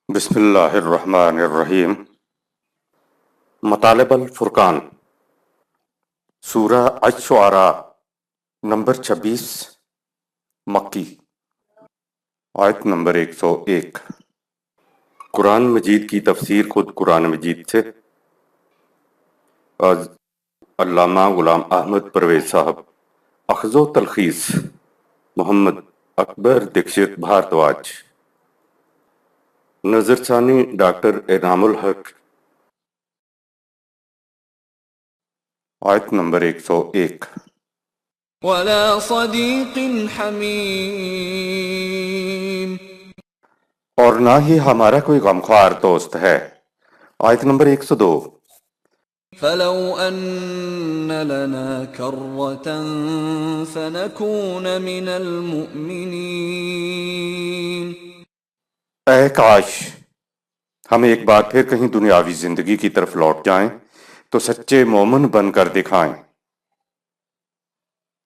بسم اللہ الرحمن الرحیم۔ مطالب الفرقان، سورہ الشعراء نمبر 26، مکی، آیت نمبر 101۔ قرآن مجید کی تفسیر خود قرآن مجید سے از علامہ غلام احمد پرویز صاحب، اخذ و تلخیص محمد اکبر دکشت بھارتواج، نظر ثانی ڈاکٹر انعام الحق، آیت نمبر 101۔ ولا صديق حميم اور نہ ہی ہمارا کوئی غمخوار دوست ہے، آیت نمبر 102۔ فلو أن لنا كرة فنكون من المؤمنين اے کاش ہم ایک بار پھر کہیں دنیاوی زندگی کی طرف لوٹ جائیں تو سچے مومن بن کر دکھائیں۔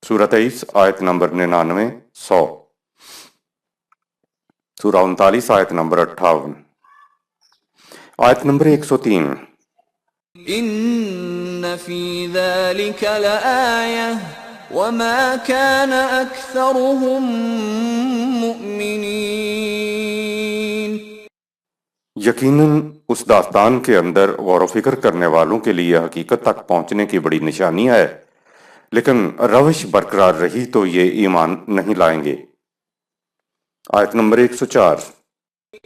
سورہ 23 آیت نمبر 99 100، سورہ 39 آیت نمبر 58، آیت نمبر 103۔ إن في ذلك لآية وما كان أكثرهم مؤمنين یقیناً اس داستان کے اندر غور و فکر کرنے والوں کے لیے حقیقت تک پہنچنے کی بڑی نشانی ہے، لیکن روش برقرار رہی تو یہ ایمان نہیں لائیں گے۔ آیت نمبر 104۔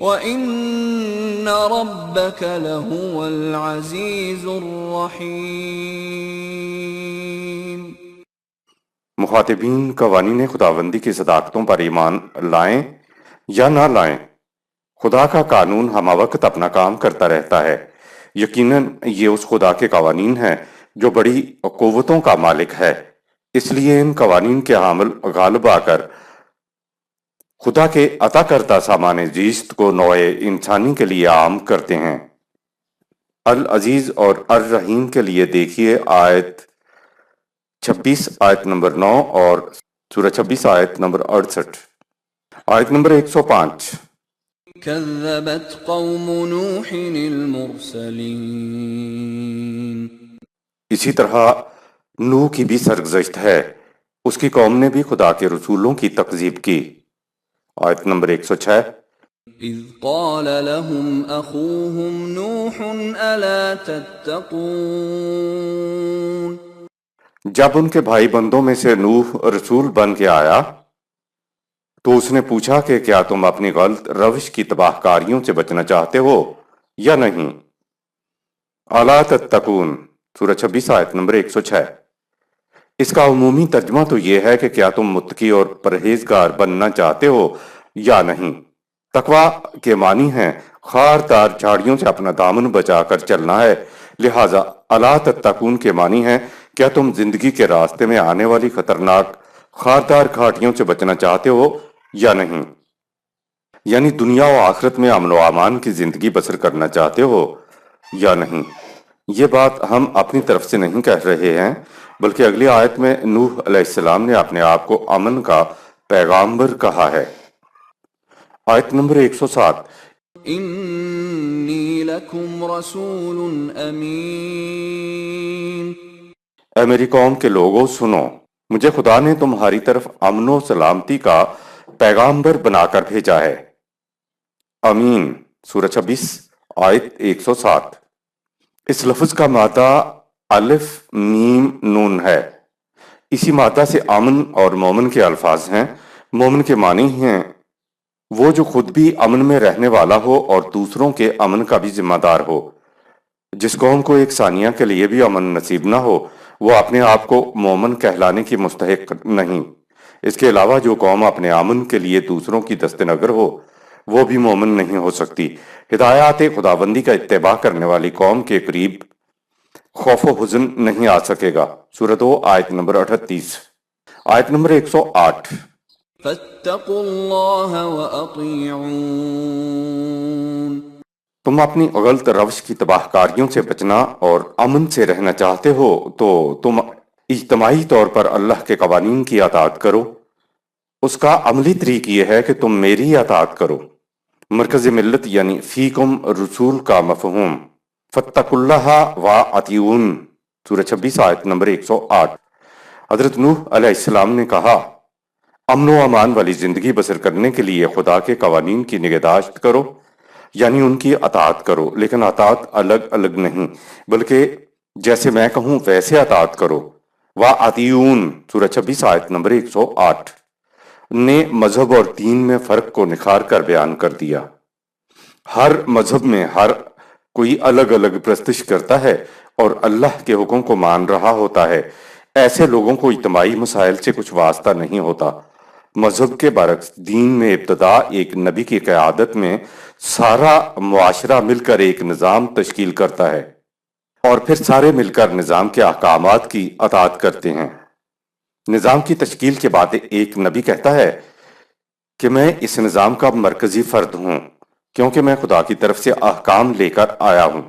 وَإِنَّ رَبَّكَ لَهُوَ الْعَزِيزُ الرَّحِيمُ۔ مخاطبین قوانین خداوندی کی صداقتوں پر ایمان لائیں یا نہ لائیں، خدا کا قانون ہمہ وقت اپنا کام کرتا رہتا ہے۔ یقیناً یہ اس خدا کے قوانین ہیں جو بڑی قوتوں کا مالک ہے، اس لیے ان قوانین کے حامل غالب آ کر خدا کے عطا کردہ سامان زیست کو نوع انسانی کے لیے عام کرتے ہیں۔ العزیز اور الرحیم کے لیے دیکھیے آیت 26 آیت نمبر 9 اور سورہ 26 آیت نمبر 68، آیت نمبر 105۔ كذبت قوم نوح المرسلين۔ اسی طرح نوح کی بھی سرگزشت ہے، اس کی قوم نے بھی خدا کے رسولوں کی تکذیب کی۔ آیت نمبر 106۔ إذ قال لهم أخوهم نوح ألا تتقون۔ جب ان کے بھائی بندوں میں سے نوح رسول بن کے آیا تو اس نے پوچھا کہ کیا تم اپنی غلط روش کی تباہ کاریوں سے بچنا چاہتے ہو یا نہیں؟ الا تتقون، سورہ 26 آیت نمبر 106۔ اس کا عمومی ترجمہ تو یہ ہے کہ کیا تم متقی اور پرہیزگار بننا چاہتے ہو یا نہیں۔ تقویٰ کے معنی ہیں خاردار جھاڑیوں سے اپنا دامن بچا کر چلنا ہے، لہٰذا الا تتقون کے معنی ہیں کیا تم زندگی کے راستے میں آنے والی خطرناک خاردار گھاٹیوں سے بچنا چاہتے ہو یا نہیں؟ یعنی دنیا و آخرت میں امن و امان کی زندگی بسر کرنا چاہتے ہو یا نہیں۔ یہ بات ہم اپنی طرف سے نہیں کہہ رہے ہیں، بلکہ اگلی آیت میں نوح علیہ السلام نے اپنے آپ کو امن کا پیغامبر کہا ہے۔ آیت نمبر 107۔ إني لكم رسول أمين۔ اے میری قوم کے لوگوں سنو، مجھے خدا نے تمہاری طرف امن و سلامتی کا پیغامبر بنا کر بھیجا ہے۔ امین، سورہ 26 آیت 107۔ اس لفظ کا مادہ الف میم نون ہے۔ اسی مادہ سے امن اور مومن کے الفاظ ہیں۔ مومن کے معنی ہیں وہ جو خود بھی امن میں رہنے والا ہو اور دوسروں کے امن کا بھی ذمہ دار ہو۔ جس قوم کو ایک ثانیہ کے لیے بھی امن نصیب نہ ہو وہ اپنے آپ کو مومن کہلانے کی مستحق نہیں۔ اس کے علاوہ جو قوم اپنے امن کے لیے دوسروں کی دست نگر ہو وہ بھی مومن نہیں ہو سکتی۔ ہدایات خداوندی کا اتباع کرنے والی قوم کے قریب خوف و حزن نہیں آ سکے گا۔ سورہ 2 آیت نمبر 38، آیت نمبر 108۔ فاتقوا الله وأطيعون۔ تم اپنی غلط روش کی تباہ کاریوں سے بچنا اور امن سے رہنا چاہتے ہو تو تم اجتماعی طور پر اللہ کے قوانین کی اطاعت کرو۔ اس کا عملی طریق یہ ہے کہ تم میری اطاعت کرو۔ مرکز ملت یعنی فیکم رسول کا مفہوم فتقوا اللہ و اطیعون، سورہ 26 آیت نمبر 108۔ حضرت نوح علیہ السلام نے کہا، امن و امان والی زندگی بسر کرنے کے لیے خدا کے قوانین کی نگہداشت کرو، یعنی ان کی اطاعت کرو، لیکن اطاعت الگ الگ نہیں بلکہ جیسے میں کہوں ویسے اطاعت کرو۔ وَأَطِیعُونَ، سورہ 26 آیت نمبر 108 نے مذہب اور دین میں فرق کو نکھار کر بیان کر دیا۔ ہر مذہب میں ہر کوئی الگ الگ پرستش کرتا ہے اور اللہ کے حکم کو مان رہا ہوتا ہے۔ ایسے لوگوں کو اجتماعی مسائل سے کچھ واسطہ نہیں ہوتا۔ مذہب کے برعکس دین میں ابتدا ایک نبی کی قیادت میں سارا معاشرہ مل کر ایک نظام تشکیل کرتا ہے اور پھر سارے مل کر نظام کے احکامات کی اطاعت کرتے ہیں۔ نظام کی تشکیل کے بعد ایک نبی کہتا ہے کہ میں اس نظام کا مرکزی فرد ہوں کیونکہ میں خدا کی طرف سے احکام لے کر آیا ہوں۔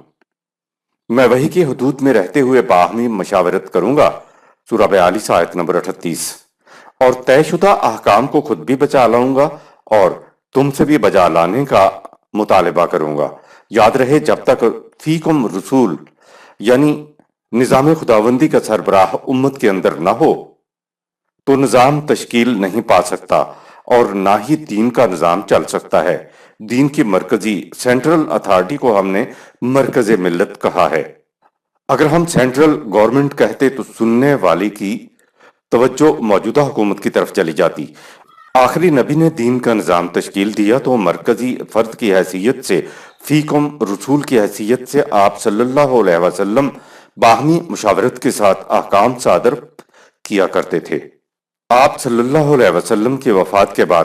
میں وحی کی حدود میں رہتے ہوئے باہمی مشاورت کروں گا، سورہ 42 آیت نمبر 38، اور طے شدہ احکام کو خود بھی بچا لاؤں گا اور تم سے بھی بجا لانے کا مطالبہ کروں گا۔ یاد رہے جب تک فیکم رسول یعنی نظام خداوندی کا سربراہ امت کے اندر نہ ہو تو نظام تشکیل نہیں پا سکتا اور نہ ہی دین کا نظام چل سکتا ہے۔ دین کی مرکزی سینٹرل اتھارٹی کو ہم نے مرکز ملت کہا ہے۔ اگر ہم سینٹرل گورنمنٹ کہتے تو سننے والی کی توجہ موجودہ حکومت کی طرف چلی جاتی۔ آخری نبی نے دین کا نظام تشکیل دیا تو مرکزی فرد کی حیثیت سے، فیکم رسول کی حیثیت سے آپ صلی اللہ علیہ وسلم باہمی مشاورت کے ساتھ احکام صادر کیا کرتے تھے۔ آپ صلی اللہ علیہ وسلم کی وفات کے بعد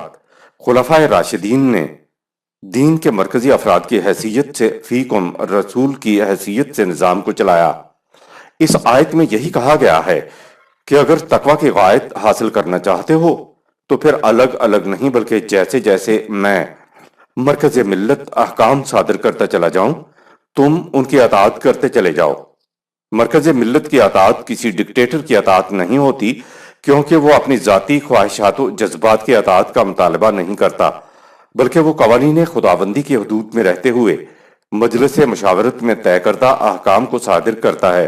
خلفائے راشدین نے دین کے مرکزی افراد کی حیثیت سے، فیکم رسول کی حیثیت سے نظام کو چلایا۔ اس آیت میں یہی کہا گیا ہے کہ اگر تقوی کی غایت حاصل کرنا چاہتے ہو تو پھر الگ الگ نہیں بلکہ جیسے جیسے میں مرکز ملت احکام صادر کرتا چلا جاؤں تم ان کی اطاعت کرتے چلے جاؤ۔ مرکز ملت کی اطاعت کسی ڈکٹیٹر کی اطاعت نہیں ہوتی کیونکہ وہ اپنی ذاتی خواہشات و جذبات کی اطاعت کا مطالبہ نہیں کرتا بلکہ وہ قوانین خداوندی کی حدود میں رہتے ہوئے مجلس مشاورت میں طے کردہ احکام کو صادر کرتا ہے۔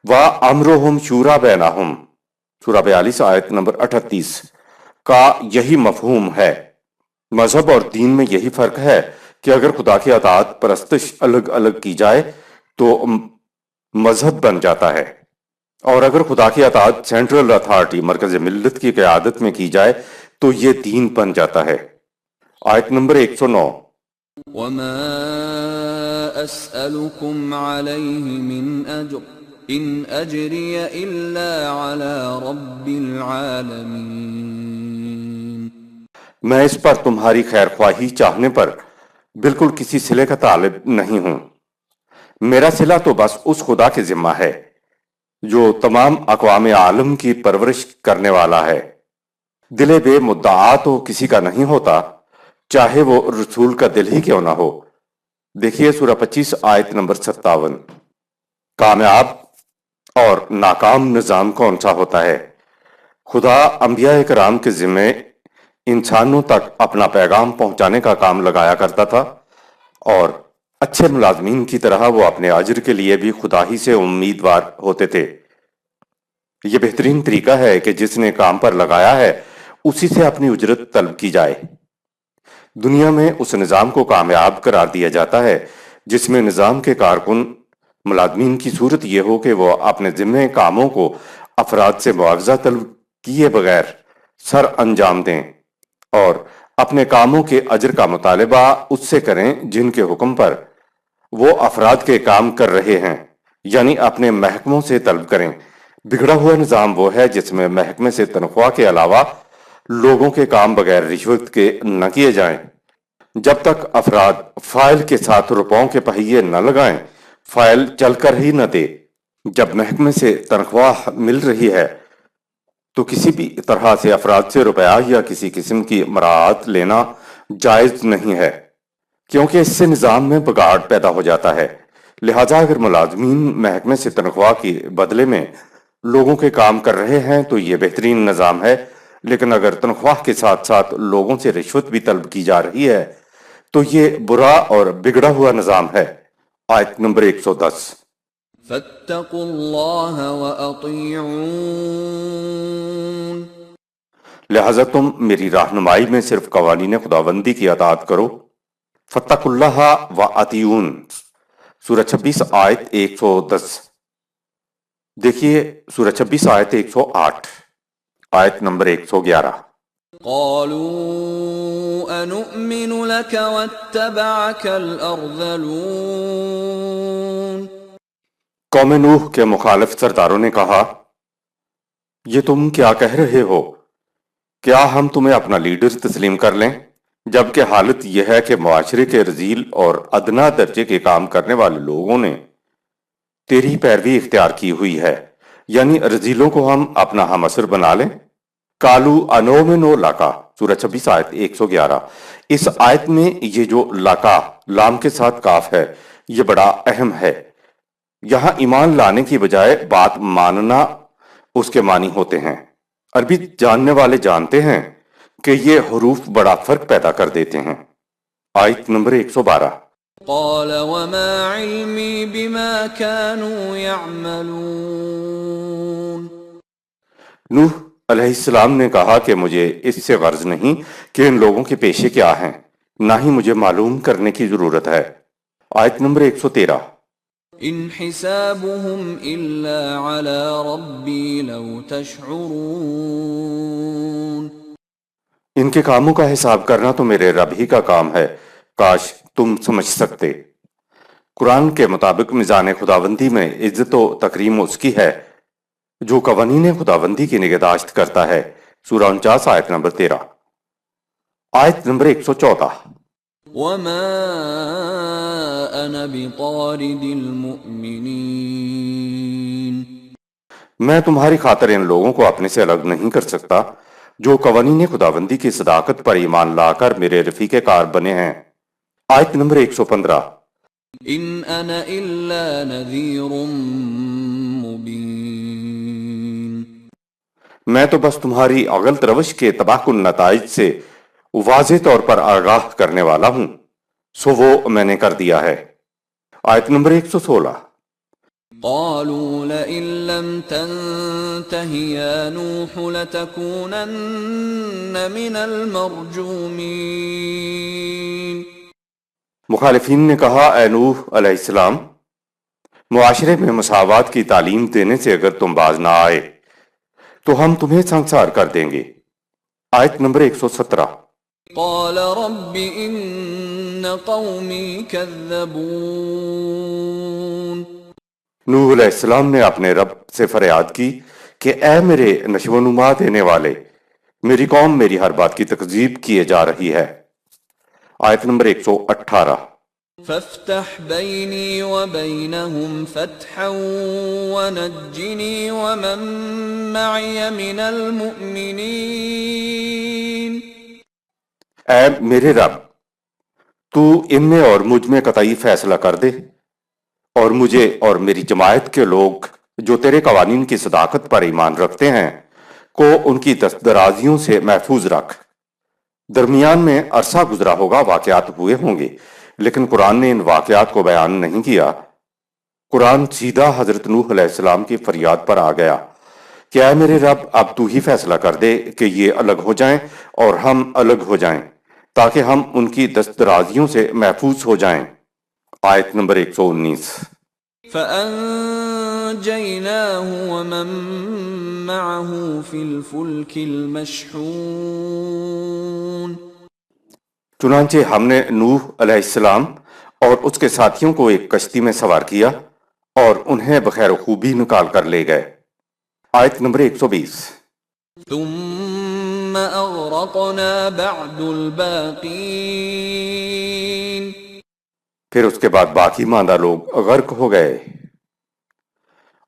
وَأَمْرُهُمْ شُورَى بَيْنَهُمْ، سورہ 42 آیت نمبر 38 کا یہی مفہوم ہے۔ مذہب اور دین میں یہی فرق ہے کہ اگر خدا کی اطاعت پرستش الگ الگ کی جائے تو مذہب بن جاتا ہے، اور اگر خدا کی اطاعت سینٹرل اتھارٹی مرکز ملت کی قیادت میں کی جائے تو یہ دین بن جاتا ہے۔ آیت نمبر 109۔ وما أسألكم عليه من أجر إن أجري إلا على رب العالمين۔ میں اس پر تمہاری خیر خواہی چاہنے پر بالکل کسی صلے کا طالب نہیں ہوں، میرا صلہ تو بس اس خدا کے ذمہ ہے جو تمام اقوام عالم کی پرورش کرنے والا ہے۔ دل بے مدعا تو کسی کا نہیں ہوتا چاہے وہ رسول کا دل ہی کیوں نہ ہو۔ دیکھیے سورہ 25 آیت نمبر 57۔ کامیاب اور ناکام نظام کون سا ہوتا ہے؟ خدا انبیاء کرام کے ذمے انسانوں تک اپنا پیغام پہنچانے کا کام لگایا کرتا تھا، اور اچھے ملازمین کی طرح وہ اپنے اجر کے لیے بھی خدا ہی سے امیدوار ہوتے تھے۔ یہ بہترین طریقہ ہے کہ جس نے کام پر لگایا ہے اسی سے اپنی اجرت طلب کی جائے۔ دنیا میں اس نظام کو کامیاب قرار دیا جاتا ہے جس میں نظام کے کارکن ملازمین کی صورت یہ ہو کہ وہ اپنے ذمہ کاموں کو افراد سے معاوضہ طلب کیے بغیر سر انجام دیں اور اپنے کاموں کے اجر کا مطالبہ اس سے کریں جن کے حکم پر وہ افراد کے کام کر رہے ہیں، یعنی اپنے محکموں سے طلب کریں۔ بگڑا ہوا نظام وہ ہے جس میں محکمے سے تنخواہ کے علاوہ لوگوں کے کام بغیر رشوت کے نہ کیے جائیں۔ جب تک افراد فائل کے ساتھ روپوں کے پہیے نہ لگائیں فائل چل کر ہی نہ دے۔ جب محکمے سے تنخواہ مل رہی ہے تو کسی بھی طرح سے افراد سے روپیہ یا کسی قسم کی مراعات لینا جائز نہیں ہے کیونکہ اس سے نظام میں بگاڑ پیدا ہو جاتا ہے۔ لہٰذا اگر ملازمین محکمے سے تنخواہ کے بدلے میں لوگوں کے کام کر رہے ہیں تو یہ بہترین نظام ہے، لیکن اگر تنخواہ کے ساتھ ساتھ لوگوں سے رشوت بھی طلب کی جا رہی ہے تو یہ برا اور بگڑا ہوا نظام ہے۔ آیت نمبر 110۔ فاتقوا اللہ وأطیعون، لہذا تم میری رہنمائی میں صرف قوانین خداوندی کی اطاعت کرو۔ فاتقوا اللہ وأطیعون، سورہ 26 آیت 110۔ دیکھیے سورہ 26 آیت 108، آیت نمبر 111۔ قالوا انؤمن لك واتبعك الارذلون، قوم نوح کے مخالف سرداروں نے کہا، یہ تم کیا کہہ رہے ہو؟ کیا ہم تمہیں اپنا لیڈر تسلیم کر لیں، جبکہ حالت یہ ہے کہ معاشرے کے رذیل اور ادنا درجے کے کام کرنے والے لوگوں نے تیری پیروی اختیار کی ہوئی ہے، یعنی رذیلوں کو ہم اپنا ہم اثر بنا لیں۔ کالو انومنو لاکا، سورہ 26 آیت 111۔ اس آیت میں یہ جو لاکا لام کے ساتھ کاف ہے یہ بڑا اہم ہے۔ یہاں ایمان لانے کی بجائے بات ماننا اس کے معنی ہوتے ہیں۔ عربی جاننے والے جانتے ہیں کہ یہ حروف بڑا فرق پیدا کر دیتے ہیں۔ آیت نمبر 112۔ قال وما علمي بما كانوا يعملون، نوح علیہ السلام نے کہا کہ مجھے اس سے غرض نہیں کہ ان لوگوں کے پیشے کیا ہیں، نہ ہی مجھے معلوم کرنے کی ضرورت ہے۔ آیت نمبر 113۔ ان حسابهم الا على ربي لو تشعرون، ان کے کاموں کا حساب کرنا تو میرے رب ہی کا کام ہے، کاش تم سمجھ سکتے۔ قرآن کے مطابق میزان خداوندی میں عزت و تکریم اس کی ہے جو قوانین خداوندی کی نگہداشت کرتا ہے۔ سورہ 49 آیت نمبر 13۔ آیت نمبر 114۔ وما انا بطارد المؤمنین، میں تمہاری خاطر ان لوگوں کو اپنے سے الگ نہیں کر سکتا جو قوانین خداوندی کی صداقت پر ایمان لا کر میرے رفیق کار بنے ہیں۔ آیت نمبر 115۔ ان انا الا نذیر مبین، میں تو بس تمہاری غلط روش کے تباہ کن نتائج سے واضح طور پر آگاہ کرنے والا ہوں، سو وہ میں نے کر دیا ہے۔ آیت نمبر 116۔ قالوا لئن لم تنته يا نوح لتكونن من المرجومين، مخالفین نے کہا، اے نوح علیہ السلام، معاشرے میں مساوات کی تعلیم دینے سے اگر تم باز نہ آئے تو ہم تمہیں سنسار کر دیں گے۔ آیت نمبر 117۔ قال رب ان قومی كذبون، نوح علیہ السلام نے اپنے رب سے فریاد کی کہ اے میرے نشو و نما دینے والے، میری قوم میری ہر بات کی تکذیب کیے جا رہی ہے۔ آیت نمبر 118۔ فافتح بینی وبینہم فتحا ونجنی ومن معی من المؤمنین، اے میرے رب، تو ان میں اور مجھ میں قطعی فیصلہ کر دے، اور مجھے اور میری جماعت کے لوگ جو تیرے قوانین کی صداقت پر ایمان رکھتے ہیں کو ان کی دستدرازیوں سے محفوظ رکھ۔ درمیان میں عرصہ گزرا ہوگا، واقعات ہوئے ہوں گے، لیکن قرآن نے ان واقعات کو بیان نہیں کیا۔ قرآن سیدھا حضرت نوح علیہ السلام کی فریاد پر آ گیا کہ اے میرے رب، اب تو ہی فیصلہ کر دے کہ یہ الگ ہو جائیں اور ہم الگ ہو جائیں تاکہ ہم ان کی دستدرازیوں سے محفوظ ہو جائیں۔ آیت نمبر 119۔ فأنجیناہ ومن معه فی الفلک المشحون، چنانچہ ہم نے نوح علیہ السلام اور اس کے ساتھیوں کو ایک کشتی میں سوار کیا اور انہیں بخیر و خوبی نکال کر لے گئے۔ آیت نمبر 120۔ ثم اغرقنا بعد الباقین، پھر اس کے بعد باقی ماندہ لوگ غرق ہو گئے۔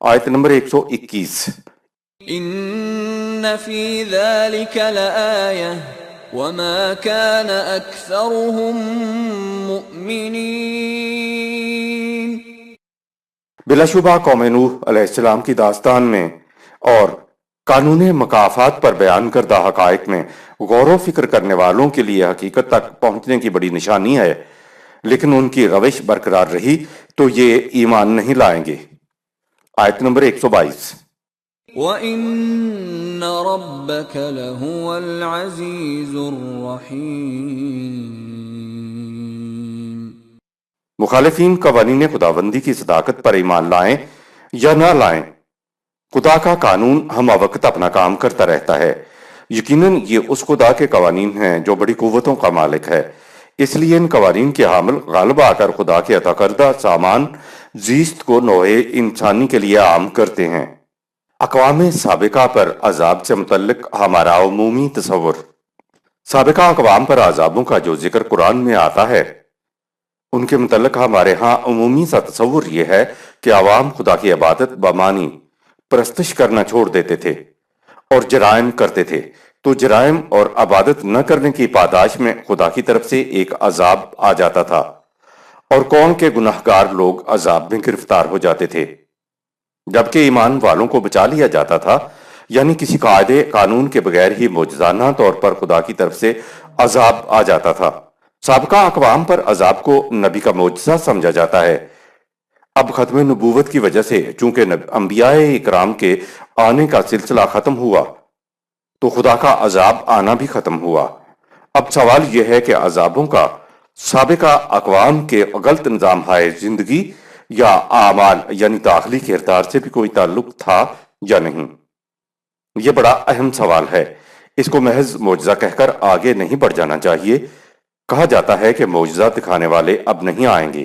آیت نمبر 121۔ ان فی ذلک لآیہ وما كان اکثرهم مؤمنین، بلا شبہ قوم نوح علیہ السلام کی داستان میں اور قانون مکافات پر بیان کردہ حقائق میں غور و فکر کرنے والوں کے لیے حقیقت تک پہنچنے کی بڑی نشانی ہے، لیکن ان کی روش برقرار رہی تو یہ ایمان نہیں لائیں گے۔ آیت نمبر 122۔ وَإِنَّ رَبَّكَ لَهُوَ الْعَزِيزُ الرَّحِيمُ۔ مخالفین قوانین خداوندی کی صداقت پر ایمان لائیں یا نہ لائیں، خدا کا قانون ہم وقت اپنا کام کرتا رہتا ہے۔ یقیناً یہ اس خدا کے قوانین ہیں جو بڑی قوتوں کا مالک ہے، اس لیے ان قوانین کے حامل غالب آ کر خدا کے عطا کردہ سامان زیست کو نوع انسانی کے لیے عام کرتے ہیں۔ اقوام سابقہ پر عذاب سے متعلق ہمارا عمومی تصور۔ سابقہ اقوام پر عذابوں کا جو ذکر قرآن میں آتا ہے، ان کے متعلق ہمارے ہاں عمومی سا تصور یہ ہے کہ عوام خدا کی عبادت بمانی پرستش کرنا چھوڑ دیتے تھے اور جرائم کرتے تھے، تو جرائم اور عبادت نہ کرنے کی پاداش میں خدا کی طرف سے ایک عذاب آ جاتا تھا اور قوم کے گناہگار لوگ عذاب میں گرفتار ہو جاتے تھے، جبکہ ایمان والوں کو بچا لیا جاتا تھا، یعنی کسی قاعدے قانون کے بغیر ہی معجزانہ طور پر خدا کی طرف سے عذاب آ جاتا تھا۔ سابقہ اقوام پر عذاب کو نبی کا معجزہ سمجھا جاتا ہے۔ اب ختم نبوت کی وجہ سے چونکہ انبیاء اکرام کے آنے کا سلسلہ ختم ہوا تو خدا کا عذاب آنا بھی ختم ہوا۔ اب سوال یہ ہے کہ عذابوں کا سابقہ اقوام کے غلط نظام ہائے زندگی یا اعمال یعنی داخلی کردار سے بھی کوئی تعلق تھا یا نہیں؟ یہ بڑا اہم سوال ہے، اس کو محض معجزہ کہہ کر آگے نہیں بڑھ جانا چاہیے۔ کہا جاتا ہے کہ معجزہ دکھانے والے اب نہیں آئیں گے،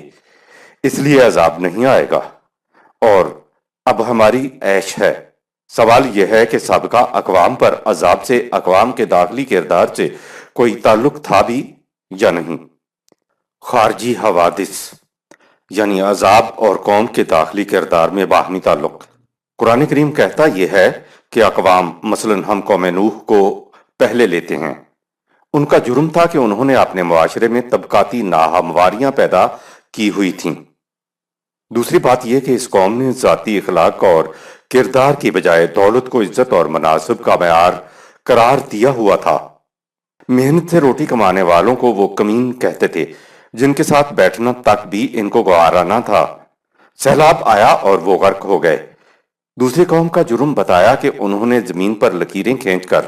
اس لیے عذاب نہیں آئے گا اور اب ہماری عیش ہے۔ سوال یہ ہے کہ سابقہ اقوام پر عذاب سے اقوام کے داخلی کردار سے کوئی تعلق تھا بھی یا نہیں؟ خارجی حوادث یعنی عذاب اور قوم کے داخلی کردار میں باہمی تعلق۔ قرآن کریم کہتا یہ ہے کہ اقوام مثلا ہم قوم نوح کو پہلے لیتے ہیں۔ ان کا جرم تھا کہ انہوں نے اپنے معاشرے میں طبقاتی ناہمواریاں پیدا کی ہوئی تھیں۔ دوسری بات یہ کہ اس قوم نے ذاتی اخلاق اور کردار کی بجائے دولت کو عزت اور مناصب کا معیار قرار دیا ہوا تھا۔ محنت سے روٹی کمانے والوں کو وہ کمین کہتے تھے جن کے ساتھ بیٹھنا تک بھی ان کو گوارا نہ تھا۔ سیلاب آیا اور وہ غرق ہو گئے۔ دوسری قوم کا جرم بتایا کہ انہوں نے زمین پر لکیریں کھینچ کر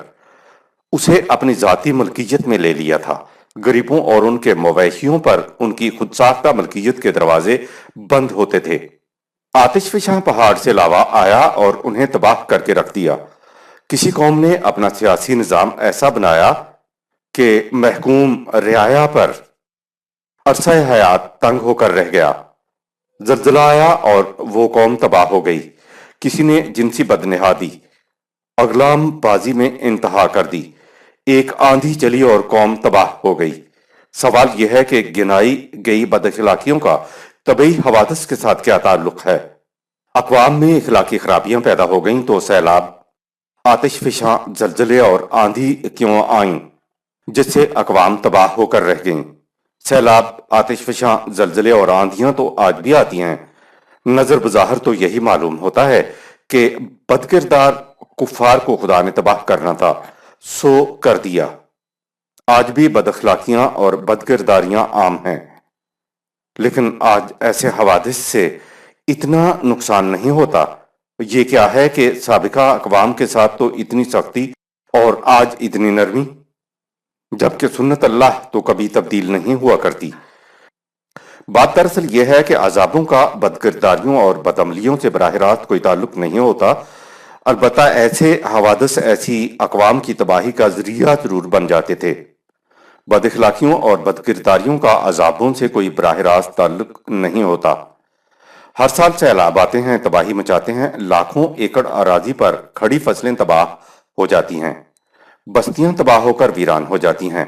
اسے اپنی ذاتی ملکیت میں لے لیا تھا۔ غریبوں اور ان کے مویشیوں پر ان کی خود ساختہ ملکیت کے دروازے بند ہوتے تھے۔ آتش فشاں پہاڑ سے لاوا آیا اور انہیں تباہ کر کے رکھ دیا۔ کسی قوم نے اپنا سیاسی نظام ایسا بنایا کہ محکوم رعایا پر عرصہ حیات تنگ ہو کر رہ گیا۔ زلزلہ آیا اور وہ قوم تباہ ہو گئی۔ کسی نے جنسی بدنہادی اغلام بازی میں انتہا کر دی۔ ایک آندھی چلی اور قوم تباہ ہو گئی۔ سوال یہ ہے کہ گنائی گئی بد اخلاقیوں کا طبعی حوادث کے ساتھ کیا تعلق ہے؟ اقوام میں اخلاقی خرابیاں پیدا ہو گئیں تو سیلاب، آتش فشاں، زلزلے اور آندھی کیوں آئیں جس سے اقوام تباہ ہو کر رہ گئیں؟ سیلاب، آتش فشاں، زلزلے اور آندھیاں تو آج بھی آتی ہیں۔ نظر بظاہر تو یہی معلوم ہوتا ہے کہ بد کردار کفار کو خدا نے تباہ کرنا تھا، سو کر دیا۔ آج بھی بد اخلاقیاں اور بد کرداریاں عام ہیں، لیکن آج ایسے حوادث سے اتنا نقصان نہیں ہوتا۔ یہ کیا ہے کہ سابقہ اقوام کے ساتھ تو اتنی سختی اور آج اتنی نرمی، جبکہ سنت اللہ تو کبھی تبدیل نہیں ہوا کرتی۔ بات دراصل یہ ہے کہ عذابوں کا بد کرداریوں اور بدعملیوں سے براہ راست کوئی تعلق نہیں ہوتا، البتہ ایسے حوادث ایسی اقوام کی تباہی کا ذریعہ ضرور بن جاتے تھے۔ بد اخلاقیوں اور بد کرداریوں کا عذابوں سے کوئی براہ راست تعلق نہیں ہوتا۔ ہر سال سیلاب آتے ہیں، تباہی مچاتے ہیں، لاکھوں ایکڑ اراضی پر کھڑی فصلیں تباہ ہو جاتی ہیں، بستیاں تباہ ہو کر ویران ہو جاتی ہیں،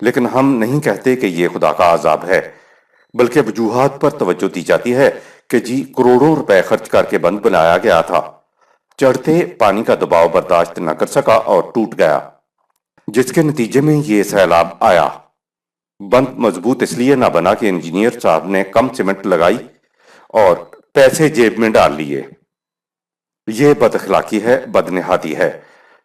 لیکن ہم نہیں کہتے کہ یہ خدا کا عذاب ہے، بلکہ وجوہات پر توجہ دی جاتی ہے کہ جی کروڑوں روپے خرچ کر کے بند بنایا گیا تھا، چڑھتے پانی کا دباؤ برداشت نہ کر سکا اور ٹوٹ گیا، جس کے نتیجے میں یہ سیلاب آیا۔ بند مضبوط اس لیے نہ بنا کہ انجینئر صاحب نے کم سیمنٹ لگائی اور پیسے جیب میں ڈال لیے۔ یہ بد اخلاقی ہے، بد نہادی ہے۔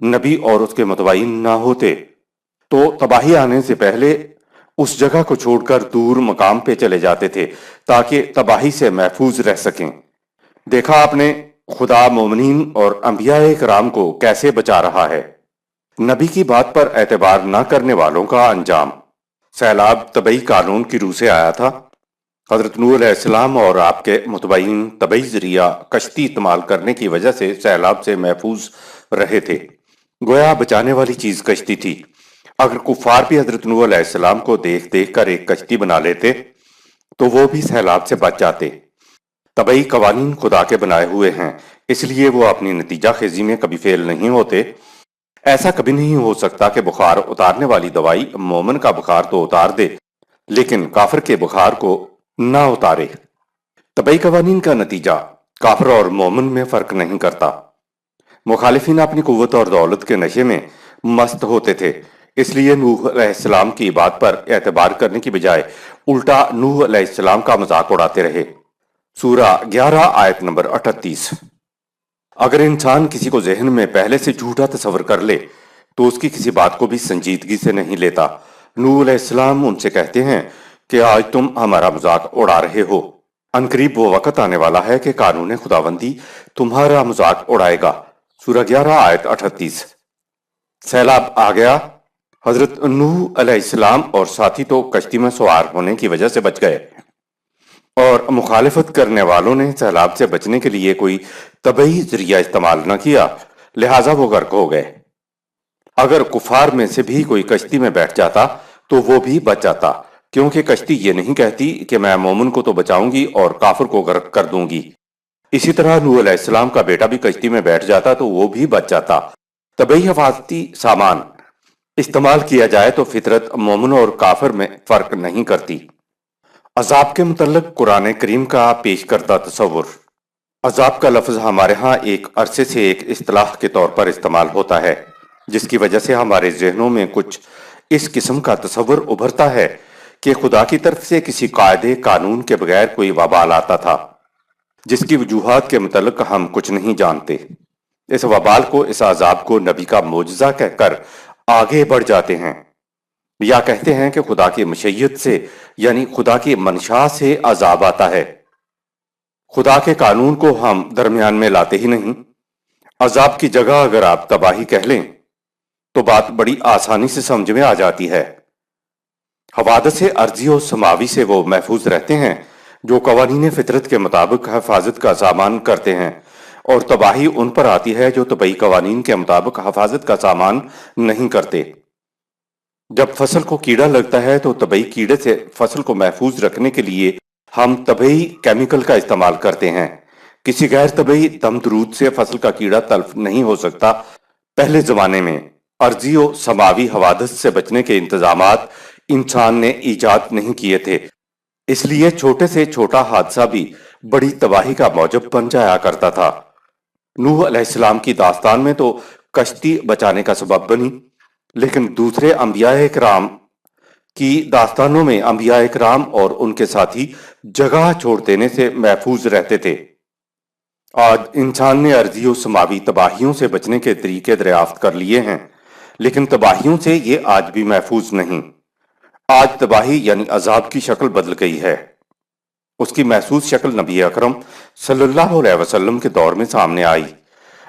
نبی اور اس کے متبعین نہ ہوتے تو تباہی آنے سے پہلے اس جگہ کو چھوڑ کر دور مقام پہ چلے جاتے تھے تاکہ تباہی سے محفوظ رہ سکیں۔ دیکھا آپ نے خدا مومنین اور انبیاء کرام کو کیسے بچا رہا ہے۔ نبی کی بات پر اعتبار نہ کرنے والوں کا انجام۔ سیلاب طبعی قانون کی روح سے آیا تھا۔ حضرت نوح علیہ السلام اور آپ کے متبعین طبعی ذریعہ کشتی استعمال کرنے کی وجہ سے سیلاب سے محفوظ رہے تھے۔ گویا بچانے والی چیز کشتی تھی۔ اگر کفار بھی حضرت نوح علیہ السلام کو دیکھ دیکھ کر ایک کشتی بنا لیتے تو وہ بھی سیلاب سے بچ جاتے۔ طبعی قوانین خدا کے بنائے ہوئے ہیں، اس لیے وہ اپنی نتیجہ خیزی میں کبھی فیل نہیں ہوتے۔ ایسا کبھی نہیں ہو سکتا کہ بخار اتارنے والی دوائی مومن کا بخار تو اتار دے لیکن کافر کے بخار کو نہ اتارے۔ طبعی قوانین کا نتیجہ کافر اور مومن میں فرق نہیں کرتا۔ مخالفین اپنی قوت اور دولت کے نشے میں مست ہوتے تھے، اس لیے نوح علیہ السلام کی بات پر اعتبار کرنے کی بجائے الٹا نوح علیہ السلام کا مذاق اڑاتے رہے۔ سورہ 11 آیت نمبر 38۔ اگر انسان کسی کو ذہن میں پہلے سے جھوٹا تصور کر لے تو اس کی کسی بات کو بھی سنجیدگی سے نہیں لیتا۔ نوح علیہ السلام ان سے کہتے ہیں کہ آج تم ہمارا مذاق اڑا رہے ہو، عنقریب وہ وقت آنے والا ہے کہ قانون خداوندی تمہارا مذاق اڑائے گا۔ سورہ 11 آیت 38۔ سیلاب آ گیا۔ حضرت نوح علیہ السلام اور ساتھی تو کشتی میں سوار ہونے کی وجہ سے بچ گئے، اور مخالفت کرنے والوں نے سیلاب سے بچنے کے لیے کوئی طبعی ذریعہ استعمال نہ کیا، لہٰذا وہ غرق ہو گئے۔ اگر کفار میں سے بھی کوئی کشتی میں بیٹھ جاتا تو وہ بھی بچ جاتا، کیونکہ کشتی یہ نہیں کہتی کہ میں مومن کو تو بچاؤں گی اور کافر کو غرق کر دوں گی۔ اسی طرح نوح علیہ السلام کا بیٹا بھی کشتی میں بیٹھ جاتا تو وہ بھی بچ جاتا۔ طبعی حفاظتی سامان استعمال کیا جائے تو فطرت مومن اور کافر میں فرق نہیں کرتی۔ عذاب کے متعلق قرآن کریم کا پیش کردہ تصور۔ عذاب کا لفظ ہمارے ہاں ایک عرصے سے ایک اصطلاح کے طور پر استعمال ہوتا ہے، جس کی وجہ سے ہمارے ذہنوں میں کچھ اس قسم کا تصور ابھرتا ہے کہ خدا کی طرف سے کسی قاعدے قانون کے بغیر کوئی وبال آتا تھا، جس کی وجوہات کے متعلق ہم کچھ نہیں جانتے۔ اس وبال کو، اس عذاب کو نبی کا معجزہ کہہ کر آگے بڑھ جاتے ہیں، یا کہتے ہیں کہ خدا کی مشیت سے یعنی خدا کی منشا سے عذاب آتا ہے۔ خدا کے قانون کو ہم درمیان میں لاتے ہی نہیں۔ عذاب کی جگہ اگر آپ تباہی کہہ لیں تو بات بڑی آسانی سے سمجھ میں آ جاتی ہے۔ حوادث ارضی و سماوی سے وہ محفوظ رہتے ہیں جو قوانین فطرت کے مطابق حفاظت کا سامان کرتے ہیں، اور تباہی ان پر آتی ہے جو طبعی قوانین کے مطابق حفاظت کا سامان نہیں کرتے۔ جب فصل کو کیڑا لگتا ہے تو طبعی کیڑے سے فصل کو محفوظ رکھنے کے لیے ہم طبعی کیمیکل کا استعمال کرتے ہیں۔ کسی غیر طبعی دم درود سے فصل کا کیڑا تلف نہیں ہو سکتا۔ پہلے زمانے میں ارضی و سماوی حوادث سے بچنے کے انتظامات انسان نے ایجاد نہیں کیے تھے، اس لیے چھوٹے سے چھوٹا حادثہ بھی بڑی تباہی کا موجب بن جایا کرتا تھا۔ نوح علیہ السلام کی داستان میں تو کشتی بچانے کا سبب بنی، لیکن دوسرے انبیاء کرام کی داستانوں میں انبیاء کرام اور ان کے ساتھی جگہ چھوڑ دینے سے محفوظ رہتے تھے۔ آج انسان نے ارضی و سماوی تباہیوں سے بچنے کے طریقے دریافت کر لیے ہیں، لیکن تباہیوں سے یہ آج بھی محفوظ نہیں۔ آج تباہی یعنی عذاب کی شکل بدل گئی ہے۔ اس کی محسوس شکل نبی اکرم صلی اللہ علیہ وسلم کے دور میں سامنے آئی۔